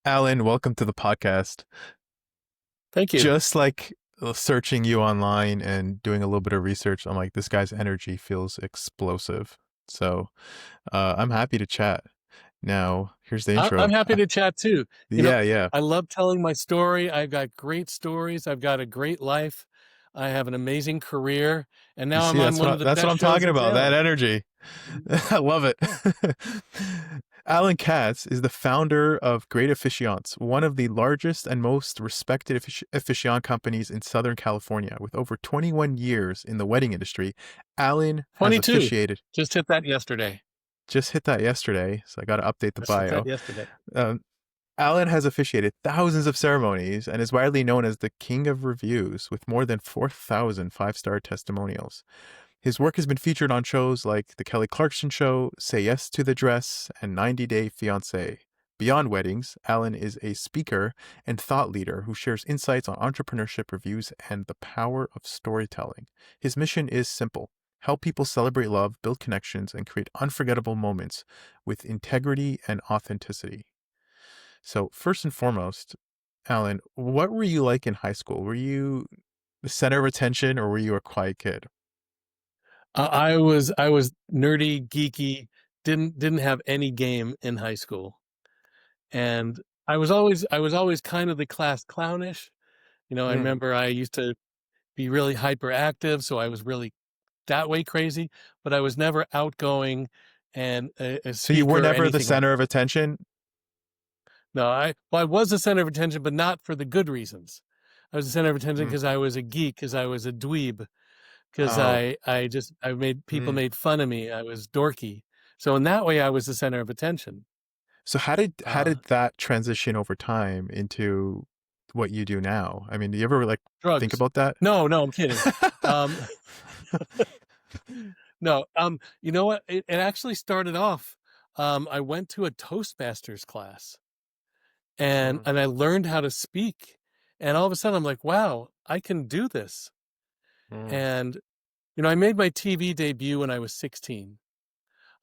Alan, welcome to the podcast. Thank you. Just like searching you online and doing a little bit of research, I'm like, this guy's energy feels explosive. So I'm happy to chat. Now, here's the I'm intro. happy to chat too. You know, Yeah, yeah. I love telling my story. I've got great stories. I've got a great life. I have an amazing career, and You now I'm see, on one of the that's what best I'm shows talking in about. That town. energy. Mhm. I love it. Yeah. Alan Katz is the founder of Great Officiants, one of the largest and most respected officiant companies in Southern California. With over 21 years in the wedding industry, Alan has 22. officiated. Just hit that yesterday. Just hit that yesterday, so I got to update the Just hit that bio. yesterday. Um, Alan has officiated thousands of ceremonies and is widely known as the King of Reviews, with more than 4,000 five-star testimonials. His work has been featured on shows like The Kelly Clarkson Show, Say Yes to the Dress, and 90 Day Fiancé. Beyond weddings, Alan is a speaker and thought leader who shares insights on entrepreneurship reviews and the power of storytelling. His mission is simple: help people celebrate love, build connections, and create unforgettable moments with integrity and authenticity. So, first and foremost, Alan, what were you like in high school? Were you the center of attention or were you a quiet kid? I was nerdy, geeky. Didn't have any game in high school, and I was always kind of the class clownish. I Mm. remember I used to be really hyperactive, so I was really that way crazy, but I was never outgoing and a So you were speaker or never the anything like center that. of attention? No, I was the center of attention, but not for the good reasons. I was the center of attention Mm. because I was a geek, because I was a dweeb, because Oh. I made people Mm. made fun of me. I was dorky. So in that way, I was the center of attention. So how did Uh, that transition over time into what you do now? I mean, do you ever like think drugs. about that? No, no, I'm kidding. Um, no, you know what? It actually started off. I went to a Toastmasters class and Mm. I learned how to speak. And all of a sudden I'm like, wow, I can do this. Mm. And I made my TV debut when I was 16,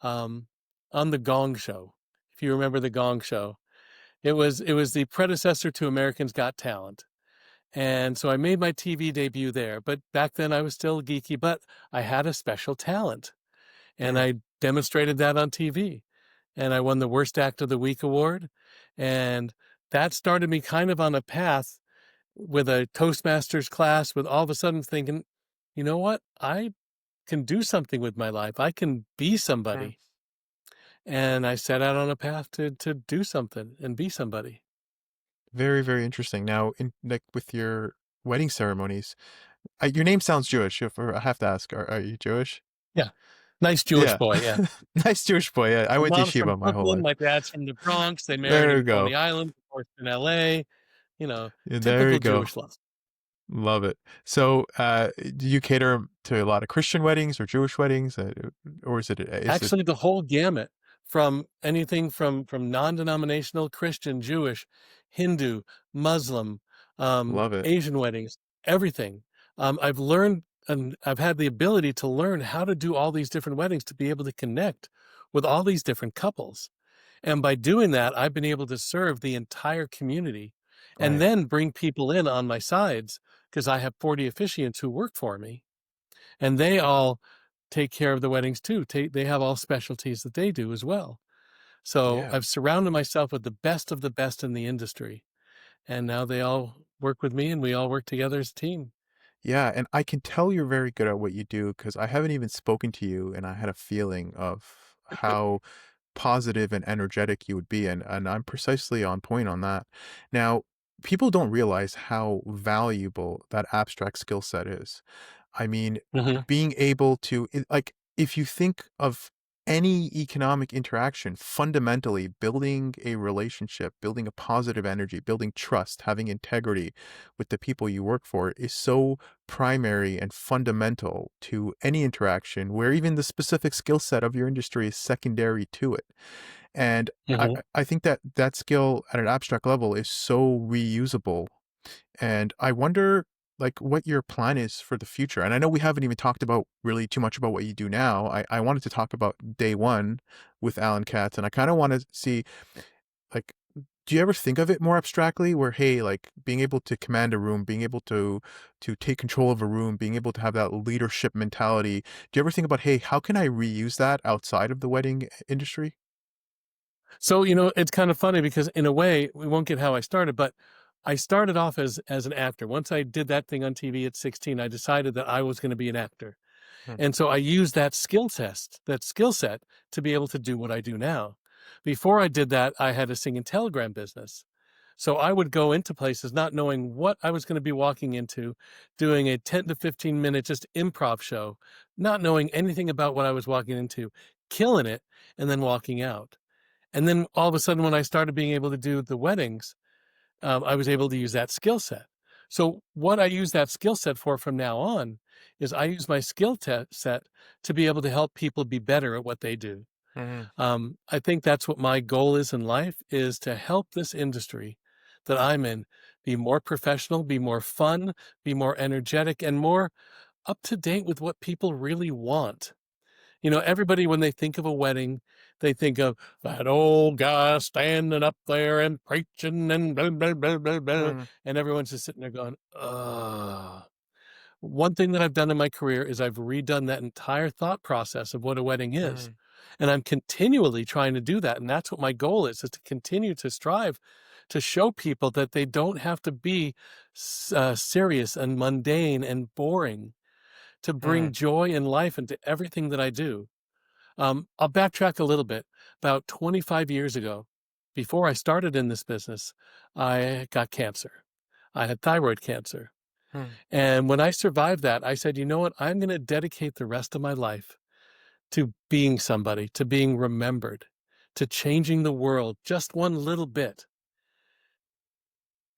um, on the Gong Show. If you remember the Gong Show, it was the predecessor to Americans Got Talent. And so I made my TV debut there. But back then I was still geeky, but I had a special talent and Mm. I demonstrated that on TV. And I won the Worst Act of the Week award. And that started me kind of on a path with a Toastmasters class, with all of a sudden thinking, you know what? I can do something with my life. I can be Mm. somebody. And I set out on a path to do something and be somebody. Very, very interesting. Now, in like with your wedding ceremonies, your name sounds Jewish. If I have to ask, are you Jewish? Yeah. Nice Jewish Yeah. boy. Yeah. Nice Jewish boy. Yeah, I My went to mom's from yeshiva my whole Brooklyn. life. My dad's from the Bronx. They married There in we go. Coney Island, of course, in LA. You know, Yeah, there typical you go. Jewish love. Love it. So, do you cater to a lot of Christian weddings or Jewish weddings, or is it? Actually, the whole gamut, from anything from non-denominational, Christian, Jewish, Hindu, Muslim, Love it. Asian weddings, everything. I've learned and I've had the ability to learn how to do all these different weddings, to be able to connect with all these different couples. And by doing that, I've been able to serve the entire community and Right. then bring people in on my sides, because I have 40 officiants who work for me, and they all take care of the weddings too. They have all specialties that they do as well. So Yeah. I've surrounded myself with the best in the industry. And now they all work with me and we all work together as a team. Yeah, and I can tell you're very good at what you do because I haven't even spoken to you, and I had a feeling of how positive and energetic you would be, and I'm precisely on point on that. Now, people don't realize how valuable that abstract skill set is. I mean, Mhm. being able to like if you think of any economic interaction, fundamentally building a relationship, building a positive energy, building trust, having integrity with the people you work for is so primary and fundamental to any interaction where even the specific skill set of your industry is secondary to it. And I, Mhm. I think that that skill at an abstract level is so reusable, and I wonder like what your plan is for the future. And I know we haven't even talked about really too much about what you do now. I wanted to talk about day one with Alan Katz, and I kind of want to see like Do you ever think of it more abstractly where, hey, like being able to command a room, being able to take control of a room, being able to have that leadership mentality? Do you ever think about, hey, how can I reuse that outside of the wedding industry? So, it's kind of funny because in a way, we won't get how I started, but I started off as an actor. Once I did that thing on TV at 16, I decided that I was going to be an actor. Mm, And so I used that skill set to be able to do what I do now. Before I did that, I had a singing telegram business. So I would go into places not knowing what I was going to be walking into, doing a 10 to 15 minute just improv show, not knowing anything about what I was walking into, killing it, and then walking out. And then all of a sudden, when I started being able to do the weddings, I was able to use that skill set. So what I use that skill set for from now on is I use my set to be able to help people be better at what they do. mhm, I think that's what my goal is in life is to help this industry that I'm in be more professional, be more fun, be more energetic, and more up to date with what people really want. Everybody, when they think of a wedding, they think of that old guy standing up there and preaching and blah, blah, blah, blah, blah. mhm, And everyone's just sitting there going, ugh. One thing that I've done in my career is I've redone that entire thought process of what a wedding is. mhm, And I'm continually trying to do that. And that's what my goal is to continue to strive to show people that they don't have to be serious and mundane and boring to bring mhm. joy and life into everything that I do. I'll backtrack a little bit. About 25 years ago, before I started in this business, I got cancer. I had thyroid cancer. Mm, And when I survived that, I said, you know what? I'm going to dedicate the rest of my life to being somebody, to being remembered, to changing the world just one little bit.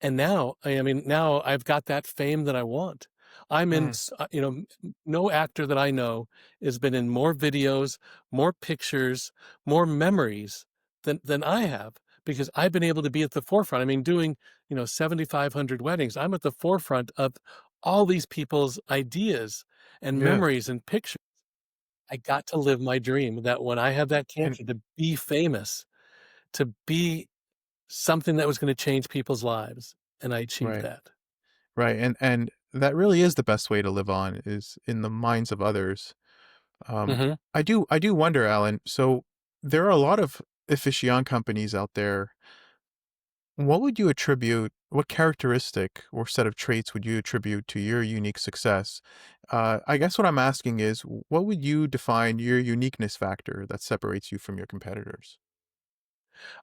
And now, I mean, now I've got that fame that I want. I'm in, mm, no actor that I know has been in more videos, more pictures, more memories than I have because I've been able to be at the forefront. I mean, doing, 7,500 weddings, I'm at the forefront of all these people's ideas and yeah, memories and pictures. I got to live my dream that when I had that and cancer, to be famous, to be something that was going to change people's lives. And I achieved right, that. right, and that really is the best way to live on is in the minds of others. Um, Mhm. I do wonder, Alan, so there are a lot of officiant companies out there. What characteristic or set of traits would you attribute to your unique success? I guess what I'm asking is, what would you define your uniqueness factor that separates you from your competitors?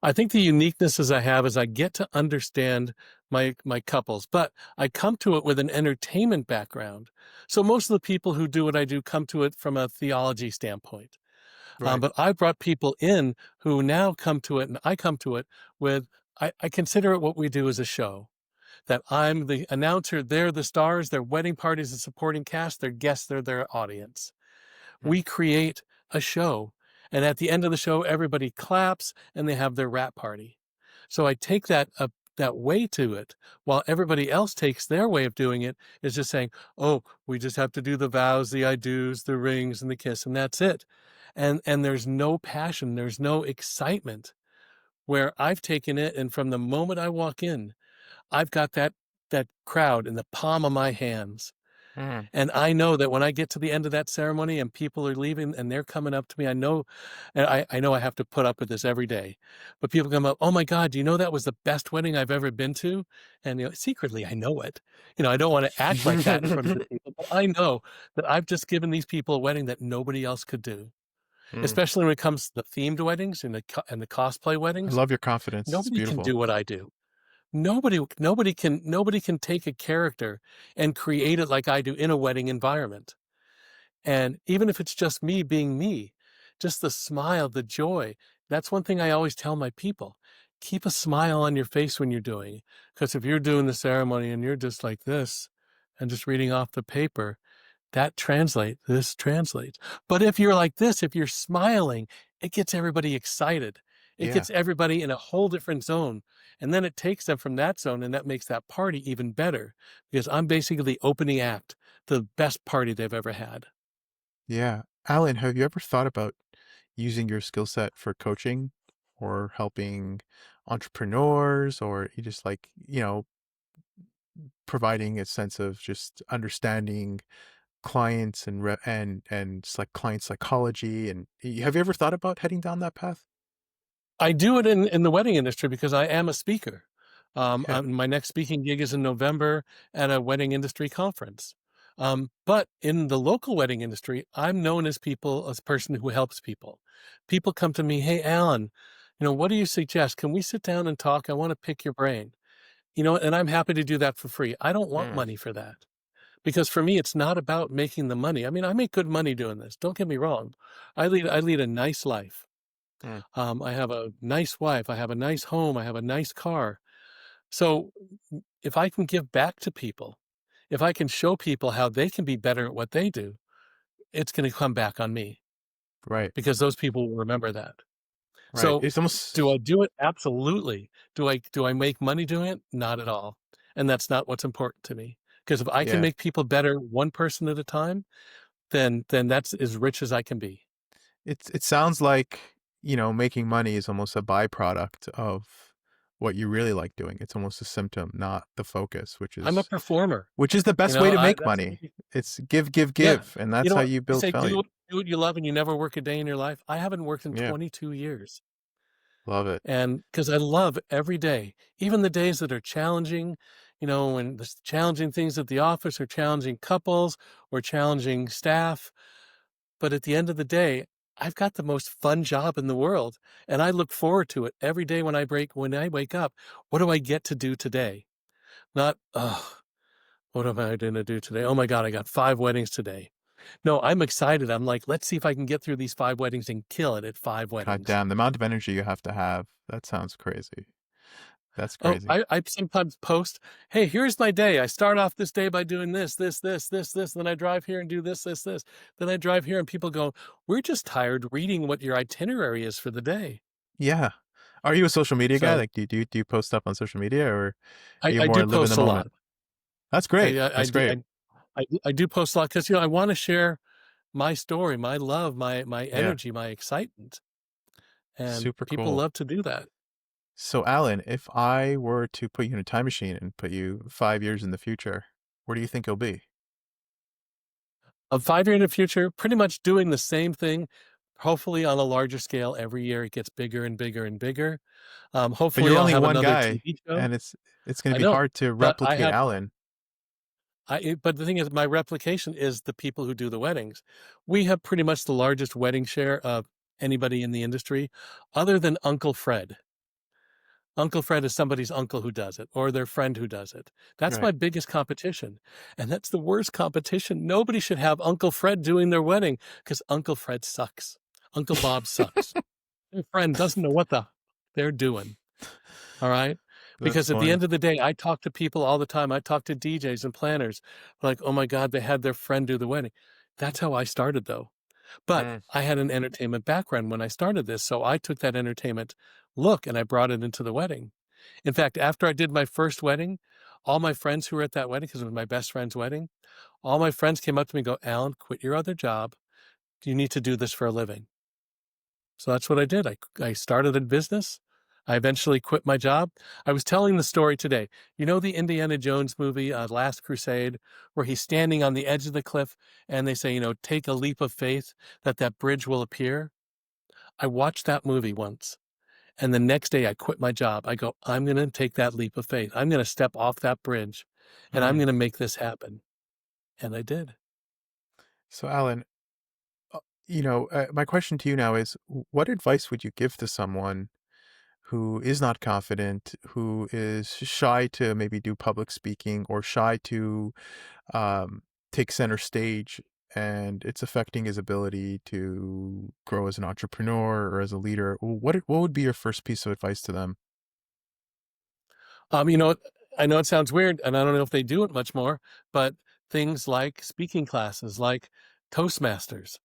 I think the uniquenesses I have is I get to understand my couples, but I come to it with an entertainment background. So most of the people who do what I do come to it from a theology standpoint. Right. But I brought people in who now come to it, and I come to it with I consider it what we do as a show. That I'm the announcer, they're the stars, their wedding parties, the supporting cast, their guests, they're their audience. Mm, We create a show. And at the end of the show, everybody claps and they have their wrap party. So I take that way to it while everybody else takes their way of doing it is just saying, oh, we just have to do the vows, the I do's, the rings, and the kiss, and that's it. And there's no passion, there's no excitement where I've taken it. And from the moment I walk in, I've got that crowd in the palm of my hands. mm, And I know that when I get to the end of that ceremony and people are leaving and they're coming up to me, I know, and I know I have to put up with this every day. But people come up, oh my God, do you know that was the best wedding I've ever been to? And secretly, I know it. I don't want to act like that in front of the people, but I know that I've just given these people a wedding that nobody else could do. mm. Especially when it comes to the themed weddings and and the cosplay I weddings, love your confidence. It's nobody can beautiful. do what I do. Nobody can take a character and create it like I do in a wedding environment. And even if it's just me being me, just the smile, the joy, that's one thing I always tell my people. Keep a smile on your face when you're doing it. Because if you're doing the ceremony and you're just like this and just reading off the paper, this translates. But if you're like this, if you're smiling, it gets everybody excited. It Yeah. gets everybody in a whole different zone. And then it takes them from that zone and that makes that party even better because I'm basically the opening act, the best party they've ever had. Yeah. Alan, have you ever thought about using your skill set for coaching or helping entrepreneurs, or you just like, providing a sense of just understanding clients and like client psychology? And have you ever thought about heading down that path? I do it in the wedding industry because I am a speaker. Okay. My next speaking gig is in November at a wedding industry conference. But in the local wedding industry, I'm known as a person who helps people. People come to me, "Hey, Alan, what do you suggest? Can we sit down and talk? I want to pick your brain." And I'm happy to do that for free. I don't want Mm, money for that because for me, it's not about making the money. I mean, I make good money doing this. Don't get me wrong. I lead a nice life. mm, I have a nice wife. I have a nice home. I have a nice car. So if I can give back to people, if I can show people how they can be better at what they do, it's going to come back on me right. because those people will remember that. Right. So It's do I almost do it? Absolutely. Do I make money doing it? Not at all. And that's not what's important to me. Because if I can yeah. make people better one person at a time, then that's as rich as I can be. It sounds like, making money is almost a byproduct of what you really like doing. It's almost a symptom, not the focus, which I'm a is performer. the best way to I make that's money. It's give, give, Yeah. give, and You that's know how what? you They build say value. do what you love and you never work a day in your life. I haven't worked in Yeah, 22 years. love it. And because I love every day, even the days that are challenging, when there's challenging things at the office or challenging couples or challenging staff. But at the end of the day, I've got the most fun job in the world. And I look forward to it every day when I wake up. What do I get to do today? Not, oh, what am I going to do today? Oh my God, I got 5 weddings today. No, I'm excited. I'm like, let's see if I can get through these 5 weddings and kill it at 5 weddings. God damn, the amount of energy you have to have. That sounds crazy. That's Oh, crazy. I sometimes post, hey, here's my day. I start off this day by doing this, this, this, this, this. Then I drive here and do this, this, this. Then I drive here and people go, we're just tired reading what your itinerary is for the day. Yeah. Are you a social media guy? So Like, do you post stuff on social media, or are I, you I more do live in the post a lot. moment? That's great. That's great. I do post a lot because, I want to share my story, my love, my Yeah. energy, my excitement. And Super people cool. love to do that. So, Alan, if I were to put you in a time machine and put you 5 years in the future, where do you think you'll be? A 5 year in the future, pretty much doing the same thing, hopefully on a larger scale. Every year it gets bigger and bigger and bigger. But Hopefully you're I'll only have one another guy, TV show. and it's going to I be know, hard to but replicate Alan. but the thing is, my replication is the people who do the weddings. We have pretty much the largest wedding share of anybody in the industry, other than Uncle Fred. Uncle Fred is somebody's uncle who does it, or their friend who does it. That's Right. my biggest competition, and that's the worst competition. Nobody should have Uncle Fred doing their wedding because Uncle Fred sucks. Uncle Bob sucks. Their friend doesn't know what they're doing. All right. That's Because at the funny. end of the day, I talk to people all the time. I talk to DJs and planners like, oh my God, they had their friend do the wedding. That's how I started, though. But Mm, I had an entertainment background when I started this. So I took that entertainment look and I brought it into the wedding. In fact, after I did my first wedding, all my friends who were at that wedding, because it was my best friend's wedding, all my friends came up to me and go, Alan, quit your other job. You need to do this for a living. So that's what I did. I started a business. I eventually quit my job. I was telling the story today. You know the Indiana Jones movie, Last Crusade, where he's standing on the edge of the cliff and they say, take a leap of faith that that bridge will appear. I watched that movie once. And the next day I quit my job. I go, I'm going to take that leap of faith. I'm going to step off that bridge and I'm mm. going to make this happen. And I did. So, Alan, my question to you now is, what advice would you give to someone who is not confident, who is shy to maybe do public speaking, or shy to um, take center stage, and it's affecting his ability to grow as an entrepreneur or as a leader? What would be your first piece of advice to them? Um, you know, I know it sounds weird, and I don't know if they do it much more, but things like speaking classes, like Toastmasters,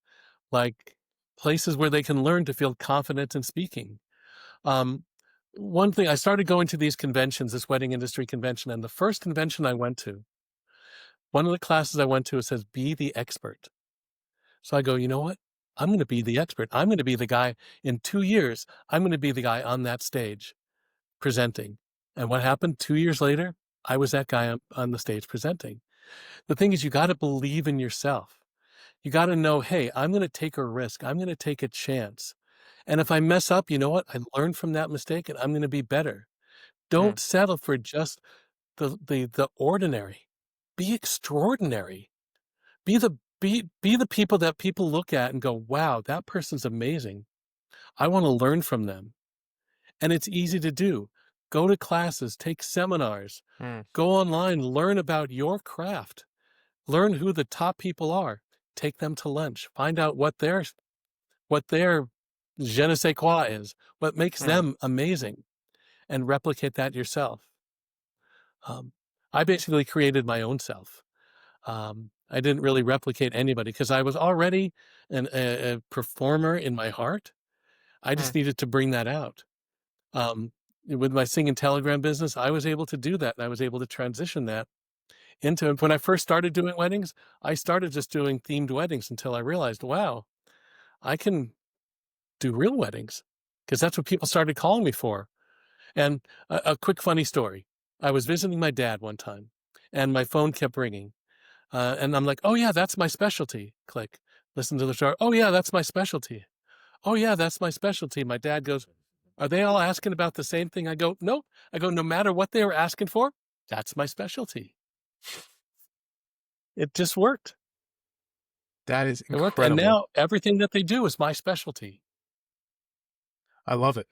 like places where they can learn to feel confident in speaking. Um, One thing, I started going to these conventions, this wedding industry convention, and the first convention I went to, one of the classes I went to, it says, be the expert. So I go, you know what? I'm going to be the expert. I'm going to be the guy in 2 years. I'm going to be the guy on that stage presenting. And what happened 2 years later? I was that guy on the stage presenting. The thing is, you gotta believe in yourself. You gotta know, "Hey, I'm gonna take a risk. I'm gonna take a chance. And if I mess up, you know what? I learned from that mistake, and I'm gonna be better." Mm, Don't settle for just the ordinary. Be extraordinary. Be the people that people look at and go, "Wow, that person's amazing. I wanna learn from them." And it's easy to do. Go to classes, take seminars, mm, go online, learn about your craft, learn who the top people are, take them to lunch, find out what their je ne sais quoi is, what makes mm, them amazing, and replicate that yourself. Um, I basically created my own self. I didn't really replicate anybody because I was already a performer in my heart. I mm. just needed to bring that out. Um, with my Sing and Telegram business, I was able to do that, and I was able to transition that into when I first started doing weddings, I started just doing themed weddings until I realized, wow, I can do real weddings because that's what people started calling me for. And a quick funny story. I was visiting my dad one time, and my phone kept ringing. And I'm like, "Oh, yeah, that's my specialty." Click. Listen to the chart. "Oh, yeah, that's my specialty. Oh, yeah, that's my specialty." My dad goes, "Are they all asking about the same thing?" I go, "Nope." I go, "No matter what they were asking for, that's my specialty." It just worked. That is It worked, and incredible. now everything that they do is my specialty. I love it.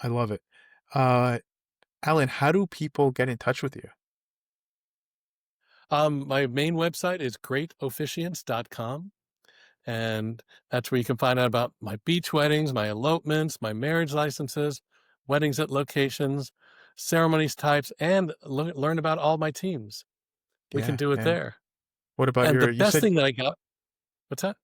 I love it. Uh, Alan, how do people get in touch with you? My main website is greatofficiants.com, and that's where you can find out about my beach weddings, my elopements, my marriage licenses, weddings at locations, ceremonies types, and learn about all my teams. We can Yeah, do it and there. what about And the you best said thing that I got what's that?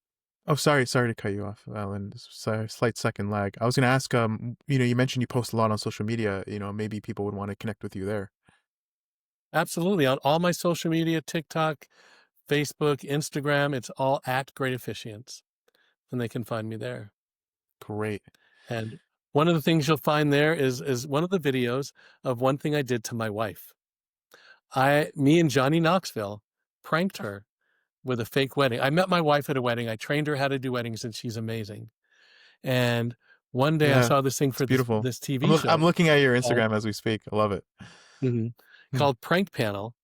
oh, sorry to cut you off, Alan. Slight second lag. I was gonna ask, you mentioned you post a lot on social media, maybe people would want to connect with you there. Absolutely. On all my social media, TikTok, Facebook, Instagram, it's all at Great Officiants, and they can find me there. Great. And one of the things you'll find there is one of the videos of one thing I did to my wife. Me and Johnny Knoxville pranked her with a fake wedding. I met my wife at a wedding. I trained her how to do weddings, and she's amazing. And one day I Yeah, saw this thing it's for this beautiful. this TV I'm show looking at your called Instagram as we speak. I love it. Mhm, Hmm. called Prank Panel,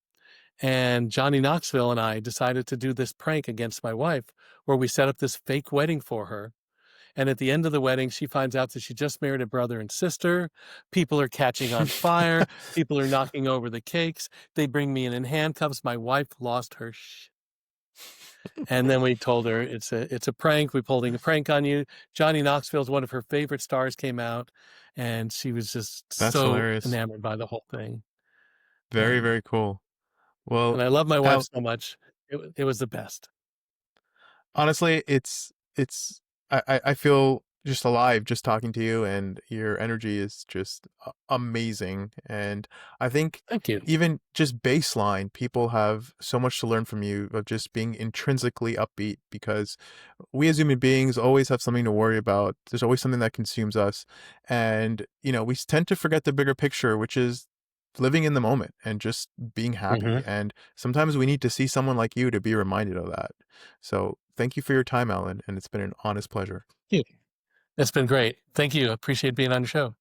and Johnny Knoxville and I decided to do this prank against my wife where we set up this fake wedding for her. And at the end of the wedding, she finds out that she just married a brother and sister. People are catching on fire. People are knocking over the cakes. They bring me in handcuffs. My wife lost her and then we told her it's a prank. We're pulling a prank on you. Johnny Knoxville's one of her favorite stars came out, and she was just That's so hilarious. enamored by the whole thing. Very, And very cool. Well, and I love my wife Al, so much. It was the best. honestly, it's I feel just alive just talking to you, and your energy is just amazing. And I think Thank you. even just baseline, people have so much to learn from you of just being intrinsically upbeat, because we as human beings always have something to worry about. There's always something that consumes us. And, we tend to forget the bigger picture, which is living in the moment and just being happy. Mhm. And sometimes we need to see someone like you to be reminded of that. So thank you for your time, Alan. And it's been an honest pleasure. Thank you. It's been great. Thank you. I appreciate being on your show.